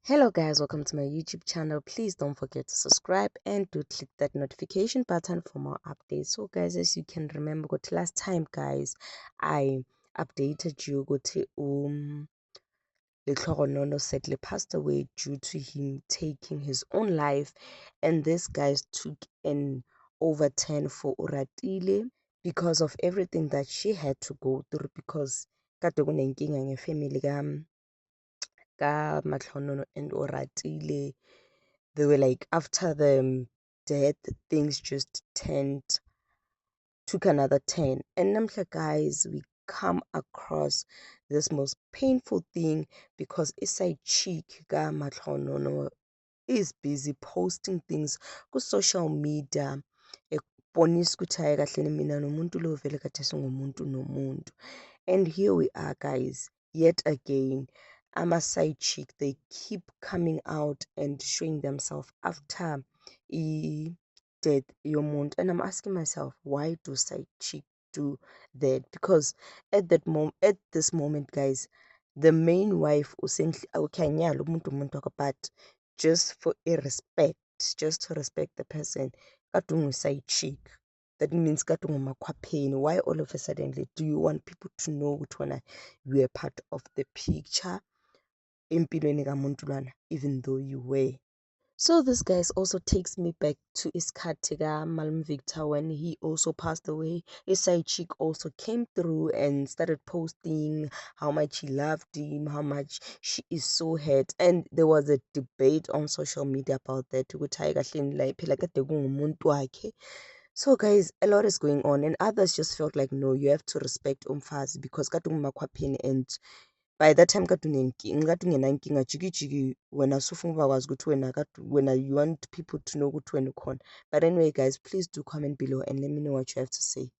Hello guys, welcome to my YouTube channel. Please don't forget to subscribe and to click that notification button for more updates. So guys, as you can remember, got last time guys, I updated you got Letlhogonono sadly passed away due to him taking his own life, and this guys took an overturn for Oratile because of everything that she had to go through because kade kunenkinga ngefamily ka Matlhonono and Oratile. They were like after the death, things just took another turn. And namhla guys, we come across this most painful thing because Isai Chick ka Matlhonono is busy posting things ku social media ekubonisa ukuthi hayi kahle mina nomuntu lo vele kade singumuntu nomuntu. And here we are guys, yet again, side chick, they keep coming out and showing themselves after death yomuntu. And I'm asking myself, why do side chick do that? Because at this moment guys, the main wife ukanyala umuntu umuntu, but just for a respect, just to respect the person, kadungu side chick. That means kadungu makhwapheni. Why all of a sudden do you want people to know ukuthi you are part of the picture empilweni kamuntu lwana, even though you were? So this guys also takes me back to isikhathi Malum Victor when he also passed away. His side chick also came through and started posting how much he loved him, how much she is so hurt, and there was a debate on social media about that. So guys, a lot is going on, and others just felt like no, you have to respect umfazi because kade ngumakhwapheni, and by that time kade ungenankinga jikijiki wena sufuna bakwazi ukuthi wena you want people to know ukuthi wena ukhona. But anyway guys, please do comment below and let me know what you have to say.